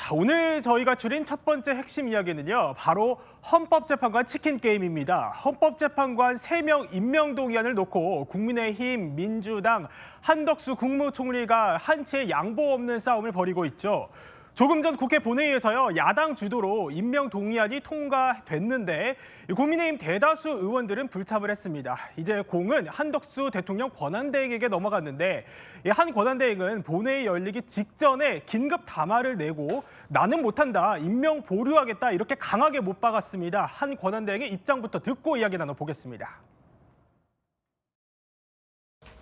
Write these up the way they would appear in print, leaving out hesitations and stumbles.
자, 오늘 저희가 줄인 첫 번째 핵심 이야기는요. 바로 헌법재판관 치킨 게임입니다. 헌법재판관 3명 임명 동의안을 놓고 국민의힘, 민주당, 한덕수 국무총리가 한치의 양보 없는 싸움을 벌이고 있죠. 조금 전 국회 본회의에서요. 야당 주도로 임명 동의안이 통과됐는데 국민의힘 대다수 의원들은 불참을 했습니다. 이제 공은 한덕수 대통령 권한대행에게 넘어갔는데 한 권한대행은 본회의 열리기 직전에 긴급 담화를 내고 나는 못한다, 임명 보류하겠다 이렇게 강하게 못 박았습니다. 한 권한대행의 입장부터 듣고 이야기 나눠보겠습니다.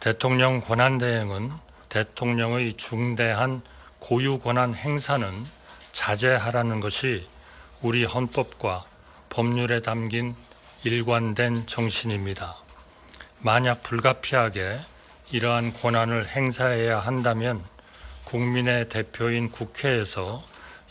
대통령 권한대행은 대통령의 중대한 고유 권한 행사는 자제하라는 것이 우리 헌법과 법률에 담긴 일관된 정신입니다. 만약 불가피하게 이러한 권한을 행사해야 한다면 국민의 대표인 국회에서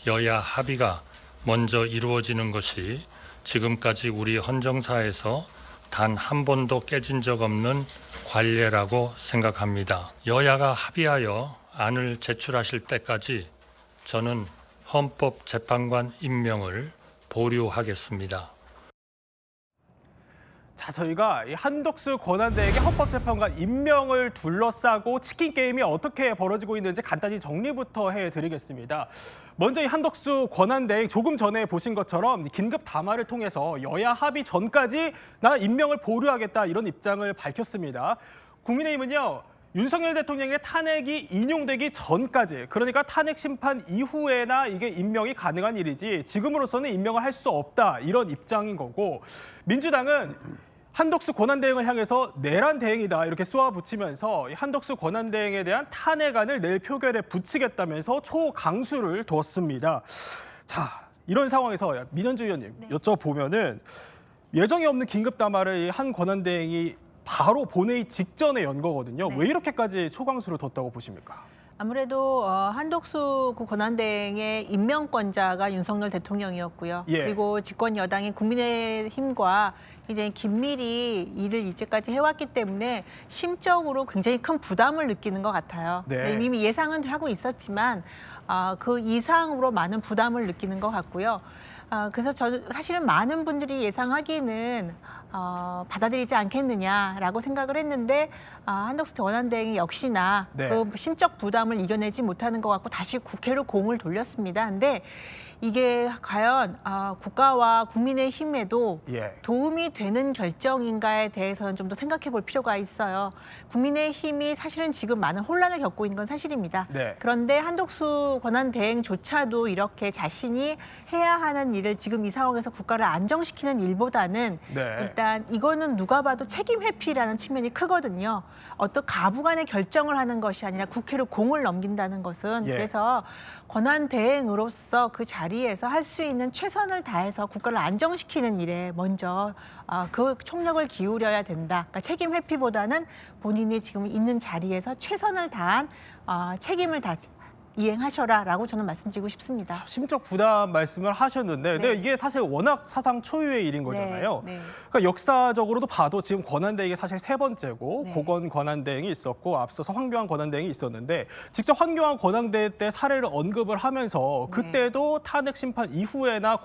여야 합의가 먼저 이루어지는 것이 지금까지 우리 헌정사에서 단 한 번도 깨진 적 없는 관례라고 생각합니다. 여야가 합의하여 안을 제출하실 때까지 저는 헌법재판관 임명을 보류하겠습니다. 자, 저희가 이 한덕수 권한대행의 헌법재판관 임명을 둘러싸고 치킨 게임이 어떻게 벌어지고 있는지 간단히 정리부터 해드리겠습니다. 먼저 이 한덕수 권한대행 조금 전에 보신 것처럼 긴급 담화를 통해서 여야 합의 전까지 나 임명을 보류하겠다 이런 입장을 밝혔습니다. 국민의힘은요. 윤석열 대통령의 탄핵이 인용되기 전까지, 그러니까 탄핵 심판 이후에나 이게 임명이 가능한 일이지 지금으로서는 임명을 할 수 없다 이런 입장인 거고, 민주당은 한덕수 권한대행을 향해서 내란 대행이다 이렇게 쏘아붙이면서 한덕수 권한대행에 대한 탄핵안을 내일 표결에 붙이겠다면서 초강수를 뒀습니다. 자, 이런 상황에서 민현주 의원님 여쭤보면은 예정이 없는 긴급 담화를 한 권한대행이 바로 본회의 직전에 연 거거든요. 왜 이렇게까지 초강수를 뒀다고 보십니까? 아무래도 한덕수 권한대행의 임명권자가 윤석열 대통령이었고요. 그리고 집권 여당인 국민의힘과 이제 긴밀히 일을 이제까지 해왔기 때문에 심적으로 굉장히 큰 부담을 느끼는 것 같아요. 이미 예상은 하고 있었지만 그 이상으로 많은 부담을 느끼는 것 같고요. 그래서 저는 사실은 많은 분들이 예상하기는 받아들이지 않겠느냐라고 생각을 했는데 한덕수 권한대행이 역시나 그 심적 부담을 이겨내지 못하는 것 같고 다시 국회로 공을 돌렸습니다. 근데 이게 과연 국가와 국민의 힘에도 도움이 되는 결정인가에 대해서는 좀 더 생각해 볼 필요가 있어요. 국민의 힘이 사실은 지금 많은 혼란을 겪고 있는 건 사실입니다. 그런데 한덕수 권한대행조차도 이렇게 자신이 해야 하는 일을 지금 이 상황에서 국가를 안정시키는 일보다는 일단 이거는 누가 봐도 책임 회피라는 측면이 크거든요. 어떤 가부간의 결정을 하는 것이 아니라 국회로 공을 넘긴다는 것은 그래서 권한대행으로서 그 자리에서 할 수 있는 최선을 다해서 국가를 안정시키는 일에 먼저 그 총력을 기울여야 된다. 그러니까 책임 회피보다는 본인이 지금 있는 자리에서 최선을 다한 책임을 다 이행하셔라라고 저는 말씀드리고 싶습니다. 심적 부담 말씀을 하셨는데 근데 이게 사실 워낙 사상 초유의 일인 거잖아요. 그러니까 역사적으로도 봐도 지금 권한대행이 사실 세 번째고 고건 권한대행이 있었고 앞서서 황교안 권한대행이 있었는데 직접 황교안 권한대행 때 사례를 언급을 하면서 그때도 탄핵 심판 이후에나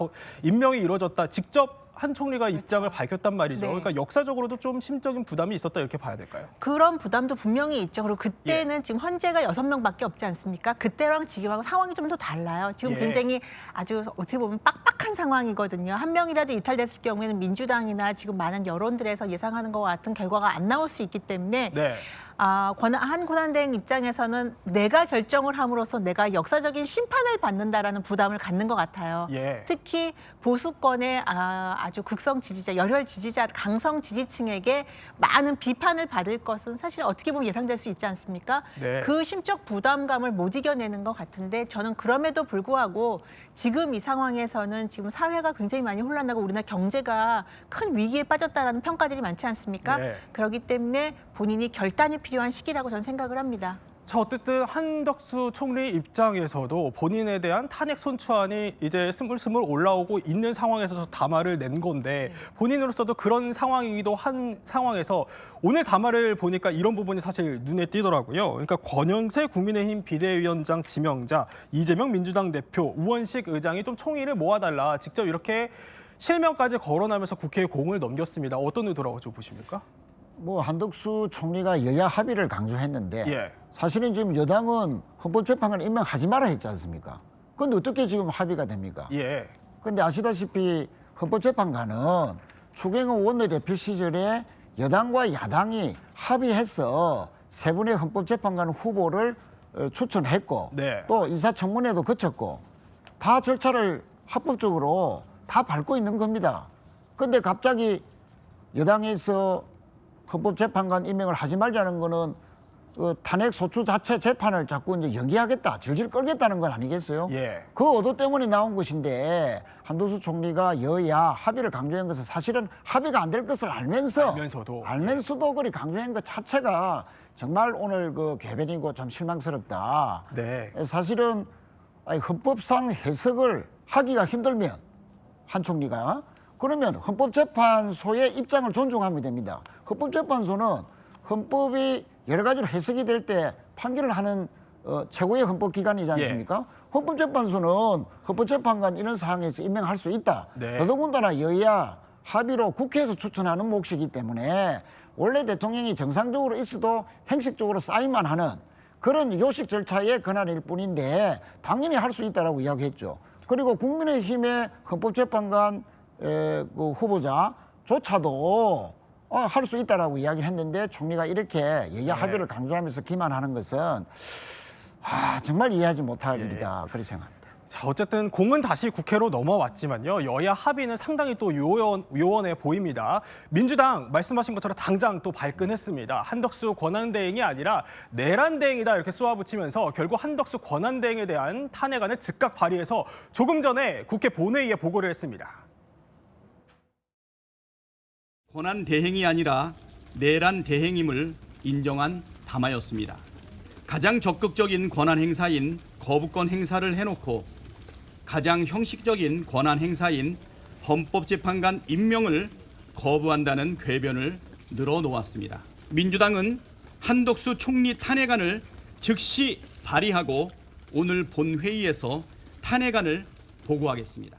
임명이 이루어졌다. 직접 한 총리가 입장을 밝혔단 말이죠. 그러니까 역사적으로도 좀 심적인 부담이 있었다 이렇게 봐야 될까요? 그런 부담도 분명히 있죠. 그리고 그때는 지금 헌재가 6명밖에 없지 않습니까? 그때랑 지금하고 상황이 좀 더 달라요. 지금 굉장히 아주 어떻게 보면 빡빡한 상황이거든요. 한 명이라도 이탈됐을 경우에는 민주당이나 지금 많은 여론들에서 예상하는 것 같은 결과가 안 나올 수 있기 때문에 한 권한대행 입장에서는 내가 결정을 함으로써 내가 역사적인 심판을 받는다라는 부담을 갖는 것 같아요. 특히 보수권의 아주 극성 지지자, 열혈 지지자, 강성 지지층에게 많은 비판을 받을 것은 사실 어떻게 보면 예상될 수 있지 않습니까? 그 심적 부담감을 못 이겨내는 것 같은데 저는 그럼에도 불구하고 지금 이 상황에서는 지금 사회가 굉장히 많이 혼란하고 우리나라 경제가 큰 위기에 빠졌다라는 평가들이 많지 않습니까? 그렇기 때문에 본인이 결단이 필요한 시기라고 저는 생각을 합니다. 자, 어쨌든 한덕수 총리 입장에서도 본인에 대한 탄핵 손추안이 이제 스물스물 올라오고 있는 상황에서 담화를 낸 건데 본인으로서도 그런 상황이기도 한 상황에서 오늘 담화를 보니까 이런 부분이 사실 눈에 띄더라고요. 그러니까 권영세 국민의힘 비대위원장 지명자, 이재명 민주당 대표, 우원식 의장이 좀 총의를 모아달라 직접 이렇게 실명까지 거론하면서 국회에 공을 넘겼습니다. 어떤 의도라고 좀 보십니까? 뭐 한덕수 총리가 여야 합의를 강조했는데 예. 사실은 지금 여당은 헌법재판관 임명하지 마라 했지 않습니까? 그런데 어떻게 지금 합의가 됩니까? 예. 그런데 아시다시피 헌법재판관은 추경호 원내대표 시절에 여당과 야당이 합의해서 세 분의 헌법재판관 후보를 추천했고 네. 또 인사청문회도 거쳤고 다 절차를 합법적으로 다 밟고 있는 겁니다. 그런데 갑자기 여당에서 헌법재판관 임명을 하지 말자는 거는 탄핵 소추 자체 재판을 자꾸 이제 연기하겠다, 질질 끌겠다는 건 아니겠어요? 예. 그 의도 때문에 나온 것인데 한덕수 총리가 여야 합의를 강조한 것은 사실은 합의가 안 될 것을 알면서도 그리 강조한 것 자체가 정말 오늘 그 궤변이고 좀 실망스럽다. 네. 사실은 헌법상 해석을 하기가 힘들면 한 총리가 그러면 헌법재판소의 입장을 존중하면 됩니다. 헌법재판소는 헌법이 여러 가지로 해석이 될 때 판결을 하는 최고의 헌법기관이지 않습니까? 헌법재판소는 헌법재판관 이런 사항에서 임명할 수 있다. 네. 더더군다나 여야 합의로 국회에서 추천하는 몫이기 때문에 원래 대통령이 정상적으로 있어도 행식적으로 사인만 하는 그런 요식 절차의 권한일 뿐인데 당연히 할 수 있다라고 이야기했죠. 그리고 국민의힘의 헌법재판관 그 후보자조차도 할 수 있다라고 이야기를 했는데 총리가 이렇게 여야 합의를 강조하면서 기만하는 것은 정말 이해하지 못할 일이다. 그렇게 생각합니다. 자, 어쨌든 공은 다시 국회로 넘어왔지만요. 여야 합의는 상당히 또 요원해 보입니다. 민주당 말씀하신 것처럼 당장 또 발끈했습니다. 한덕수 권한대행이 아니라 내란대행이다 이렇게 쏘아붙이면서 결국 한덕수 권한대행에 대한 탄핵안을 즉각 발의해서 조금 전에 국회 본회의에 보고를 했습니다. 권한대행이 아니라 내란대행임을 인정한 담화였습니다. 가장 적극적인 권한 행사인 거부권 행사를 해놓고 가장 형식적인 권한 행사인 헌법재판관 임명을 거부한다는 궤변을 늘어놓았습니다. 민주당은 한덕수 총리 탄핵안을 즉시 발의하고 오늘 본회의에서 탄핵안을 보고하겠습니다.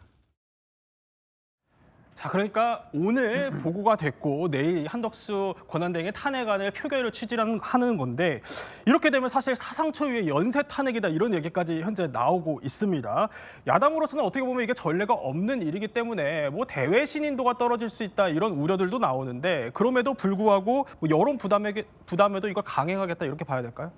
자, 그러니까 오늘 보고가 됐고 내일 한덕수 권한대행의 탄핵안을 표결을 추진하는 건데 이렇게 되면 사실 사상 초유의 연쇄 탄핵이다 이런 얘기까지 현재 나오고 있습니다. 야당으로서는 어떻게 보면 이게 전례가 없는 일이기 때문에 뭐 대외 신인도가 떨어질 수 있다 이런 우려들도 나오는데 그럼에도 불구하고 뭐 여론 부담에도 이걸 강행하겠다 이렇게 봐야 될까요?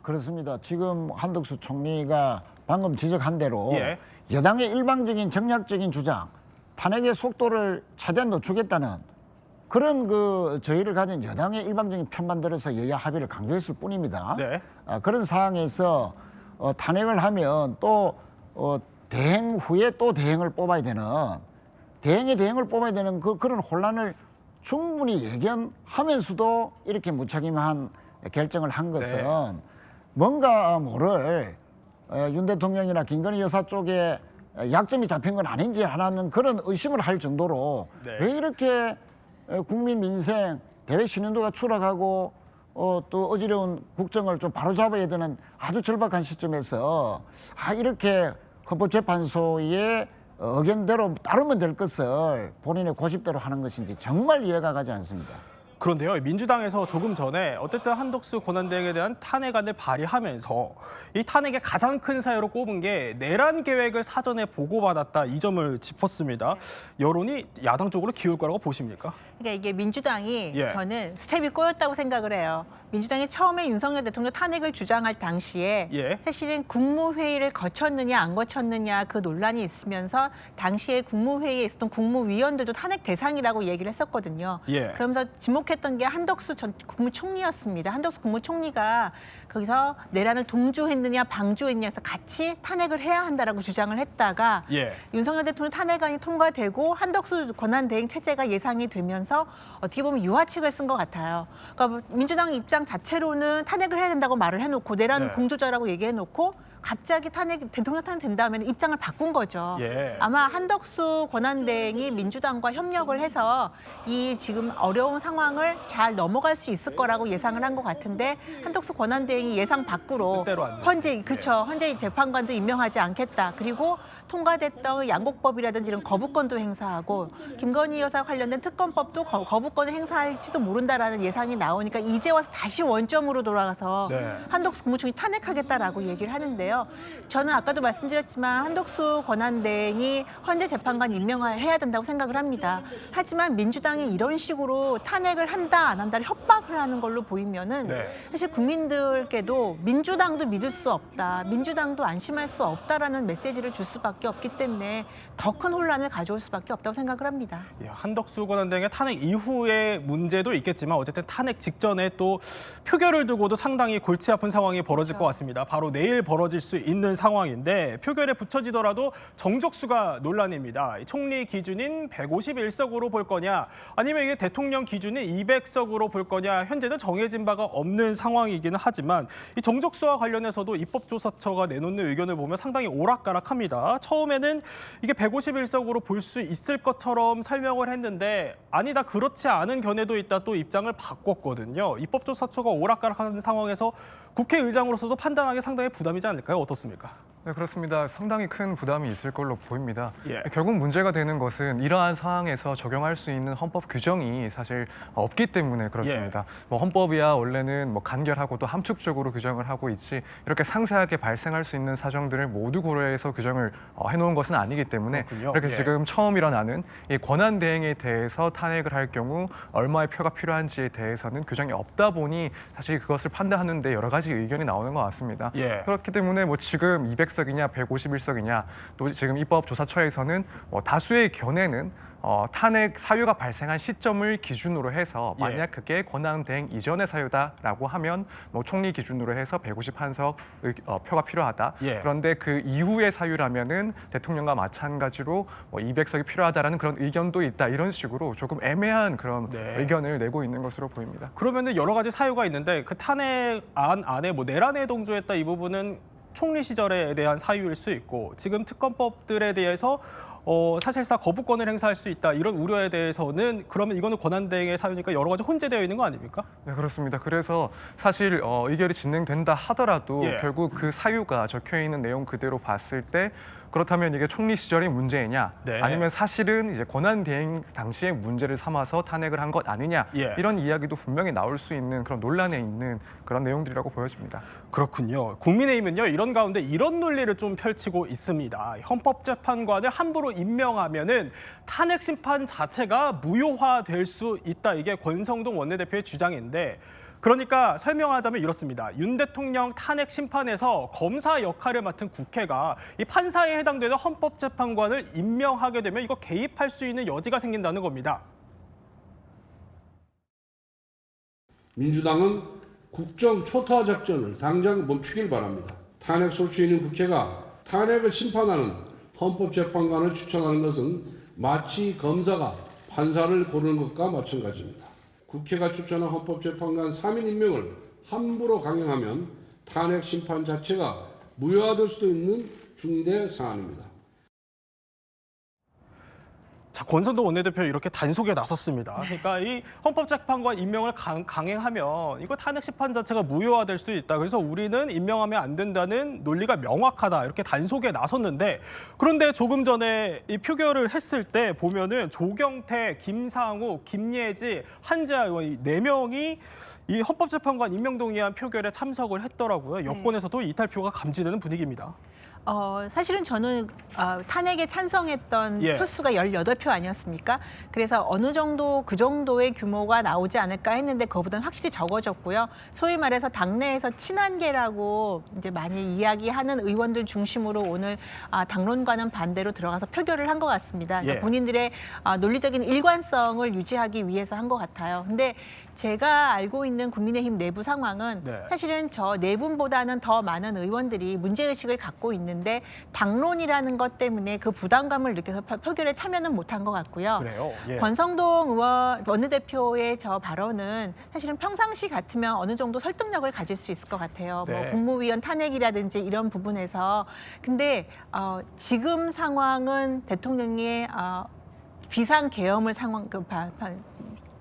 그렇습니다. 지금 한덕수 총리가 방금 지적한 대로 예. 여당의 일방적인 정략적인 주장 탄핵의 속도를 최대한 늦추겠다는 그런 그 저희를 가진 여당의 일방적인 편만 들어서 여야 합의를 강조했을 뿐입니다. 네. 그런 상황에서 탄핵을 하면 또 대행 후에 또 대행을 뽑아야 되는 대행을 뽑아야 되는 그런 혼란을 충분히 예견하면서도 이렇게 무책임한 결정을 한 것은 네. 뭔가 모를 윤 대통령이나 김건희 여사 쪽에 약점이 잡힌 건 아닌지 하는 그런 의심을 할 정도로 네. 왜 이렇게 국민 민생 대외 신인도가 추락하고 또 어지러운 국정을 좀 바로잡아야 되는 아주 절박한 시점에서 이렇게 헌법재판소의 의견대로 따르면 될 것을 본인의 고집대로 하는 것인지 정말 이해가 가지 않습니다. 그런데요, 민주당에서 조금 전에 어쨌든 한덕수 권한대행에 대한 탄핵안을 발의하면서 이 탄핵의 가장 큰 사유로 꼽은 게 내란 계획을 사전에 보고받았다 이 점을 짚었습니다. 여론이 야당 쪽으로 기울 거라고 보십니까? 그러니까 이게 민주당이 예. 저는 스텝이 꼬였다고 생각을 해요. 민주당이 처음에 윤석열 대통령 탄핵을 주장할 당시에 예. 사실은 국무회의를 거쳤느냐 안 거쳤느냐 그 논란이 있으면서 당시에 국무회의에 있었던 국무위원들도 탄핵 대상이라고 얘기를 했었거든요. 예. 그러면서 지목했던 게 한덕수 전 국무총리였습니다. 한덕수 국무총리가 거기서 내란을 동조했느냐 방조했느냐 해서 같이 탄핵을 해야 한다라고 주장을 했다가 예. 윤석열 대통령 탄핵안이 통과되고 한덕수 권한대행 체제가 예상이 되면서 어떻게 보면 유화책을 쓴 것 같아요. 그러니까 민주당 입장 입장 자체로는 탄핵을 해야 된다고 말을 해놓고 내란 네. 공조자라고 얘기해놓고 갑자기 대통령 탄핵 된 다음에는 입장을 바꾼 거죠. 예. 아마 한덕수 권한대행이 민주당과 협력을 해서 이 지금 어려운 상황을 잘 넘어갈 수 있을 거라고 예상을 한 것 같은데 한덕수 권한대행이 예상 밖으로 뜻대로 안 돼. 헌재 재판관도 임명하지 않겠다. 그리고 통과됐던 양곡법이라든지 이런 거부권도 행사하고 김건희 여사 관련된 특검법도 거부권을 행사할지도 모른다라는 예상이 나오니까 이제 와서 다시 원점으로 돌아가서 네. 한덕수 국무총리 탄핵하겠다라고 얘기를 하는데요. 저는 아까도 말씀드렸지만 한덕수 권한대행이 헌재 재판관 임명해야 된다고 생각을 합니다. 하지만 민주당이 이런 식으로 탄핵을 한다 안 한다를 협박을 하는 걸로 보이면은 네. 사실 국민들께도 민주당도 믿을 수 없다, 민주당도 안심할 수 없다라는 메시지를 줄 수밖에 없기 때문에 더 큰 혼란을 가져올 수밖에 없다고 생각을 합니다. 예, 한덕수 권한대행의 탄핵 이후의 문제도 있겠지만 어쨌든 탄핵 직전에 또 표결을 두고도 상당히 골치 아픈 상황이 벌어질 것 같습니다. 바로 내일 벌어질 수 있는 상황인데 표결에 붙여지더라도 정족수가 논란입니다. 총리 기준인 151석으로 볼 거냐 아니면 이게 대통령 기준인 200석으로 볼 거냐 현재는 정해진 바가 없는 상황이기는 하지만 이 정족수와 관련해서도 입법조사처가 내놓는 의견을 보면 상당히 오락가락합니다. 처음에는 이게 151석으로 볼 수 있을 것처럼 설명을 했는데 아니다 그렇지 않은 견해도 있다 또 입장을 바꿨거든요. 입법조사처가 오락가락하는 상황에서 국회의장으로서도 판단하기 상당히 부담이지 않을까요? 어떻습니까? 네, 그렇습니다. 상당히 큰 부담이 있을 걸로 보입니다. 예. 결국 문제가 되는 것은 이러한 상황에서 적용할 수 있는 헌법 규정이 사실 없기 때문에 그렇습니다. 뭐 헌법이야 원래는 뭐 간결하고 또 함축적으로 규정을 하고 있지 이렇게 상세하게 발생할 수 있는 사정들을 모두 고려해서 규정을 해놓은 것은 아니기 때문에 그렇군요. 이렇게 예. 지금 처음 일어나는 이 권한 대행에 대해서 탄핵을 할 경우 얼마의 표가 필요한지에 대해서는 규정이 없다 보니 사실 그것을 판단하는데 여러 가지 의견이 나오는 것 같습니다. 예. 그렇기 때문에 뭐 지금 200석이냐 151석이냐 또 지금 입법조사처에서는 다수의 견해는 탄핵 사유가 발생한 시점을 기준으로 해서 만약 그게 권한대행 이전의 사유다라고 하면 뭐 총리 기준으로 해서 151석 표가 필요하다. 예. 그런데 그 이후의 사유라면은 대통령과 마찬가지로 200석이 필요하다라는 그런 의견도 있다. 이런 식으로 조금 애매한 그런 네. 의견을 내고 있는 것으로 보입니다. 그러면은 여러 가지 사유가 있는데 그 탄핵안 안에 뭐 내란에 동조했다 이 부분은 총리 시절에 대한 사유일 수 있고 지금 특검법들에 대해서 사실상 거부권을 행사할 수 있다 이런 우려에 대해서는 그러면 이거는 권한대행의 사유니까 여러 가지 혼재되어 있는 거 아닙니까? 네, 그렇습니다. 그래서 사실 의결이 진행된다 하더라도 예. 결국 그 사유가 적혀 있는 내용 그대로 봤을 때 그렇다면 이게 총리 시절의 문제이냐 네. 아니면 사실은 이제 권한 대행 당시의 문제를 삼아서 탄핵을 한 것 아니냐 예. 이런 이야기도 분명히 나올 수 있는 그런 논란에 있는 그런 내용들이라고 보여집니다. 그렇군요. 국민의힘은요 이런 가운데 이런 논리를 좀 펼치고 있습니다. 헌법재판관을 함부로 임명하면은 탄핵 심판 자체가 무효화될 수 있다. 이게 권성동 원내대표의 주장인데. 그러니까 설명하자면 이렇습니다. 윤 대통령 탄핵 심판에서 검사 역할을 맡은 국회가 이 판사에 해당되는 헌법재판관을 임명하게 되면 이거 개입할 수 있는 여지가 생긴다는 겁니다. 민주당은 국정 초토화 작전을 당장 멈추길 바랍니다. 탄핵 소추 있는 국회가 탄핵을 심판하는 헌법재판관을 추천하는 것은 마치 검사가 판사를 고르는 것과 마찬가지입니다. 국회가 추천한 헌법재판관 3인 임명을 함부로 강행하면 탄핵 심판 자체가 무효화될 수도 있는 중대 사안입니다. 자, 권성동 원내대표 이렇게 단속에 나섰습니다. 그러니까 이 헌법재판관 임명을 강행하면 이거 탄핵 심판 자체가 무효화될 수 있다. 그래서 우리는 임명하면 안 된다는 논리가 명확하다. 이렇게 단속에 나섰는데 그런데 조금 전에 이 표결을 했을 때 보면은 조경태, 김상우, 김예지, 한지아 의원 이 4명이 이 헌법재판관 임명 동의안 표결에 참석을 했더라고요. 여권에서도 이탈표가 감지되는 분위기입니다. 사실은 저는 탄핵에 찬성했던 예. 표수가 18표 아니었습니까? 그래서 어느 정도 그 정도의 규모가 나오지 않을까 했는데 그거보다는 확실히 적어졌고요. 소위 말해서 당내에서 친한계라고 이제 많이 이야기하는 의원들 중심으로 오늘 당론과는 반대로 들어가서 표결을 한 것 같습니다. 그러니까 예. 본인들의 논리적인 일관성을 유지하기 위해서 한 것 같아요. 근데 제가 알고 있는 국민의힘 내부 상황은 네. 사실은 저 네 분보다는 더 많은 의원들이 문제의식을 갖고 있는 있는데 당론이라는 것 때문에 그 부담감을 느껴서 표결에 참여는 못한 것 같고요. 그래요? 예. 권성동 의원 원내대표의 저 발언은 사실은 평상시 같으면 어느 정도 설득력을 가질 수 있을 것 같아요. 네. 뭐 국무위원 탄핵이라든지 이런 부분에서. 근데 지금 상황은 대통령의 비상 계엄을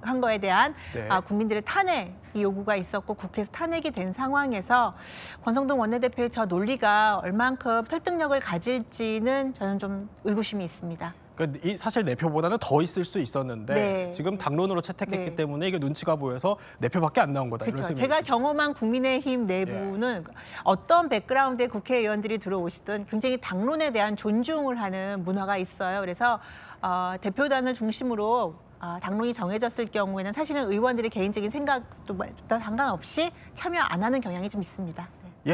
한 거에 대한 네. 국민들의 탄핵 요구가 있었고 국회에서 탄핵이 된 상황에서 권성동 원내대표의 저 논리가 얼만큼 설득력을 가질지는 저는 좀 의구심이 있습니다. 그러니까 사실 내 표보다는 더 있을 수 있었는데 네. 지금 당론으로 채택했기 네. 때문에 이게 눈치가 보여서 내 표밖에 안 나온 거다. 이런 그렇죠. 생각이 제가 있습니다. 경험한 국민의힘 내부는 어떤 백그라운드의 국회의원들이 들어오시든 굉장히 당론에 대한 존중을 하는 문화가 있어요. 그래서 대표단을 중심으로 당론이 정해졌을 경우에는 사실은 의원들의 개인적인 생각도 상관없이 참여 안 하는 경향이 좀 있습니다. 네. 예,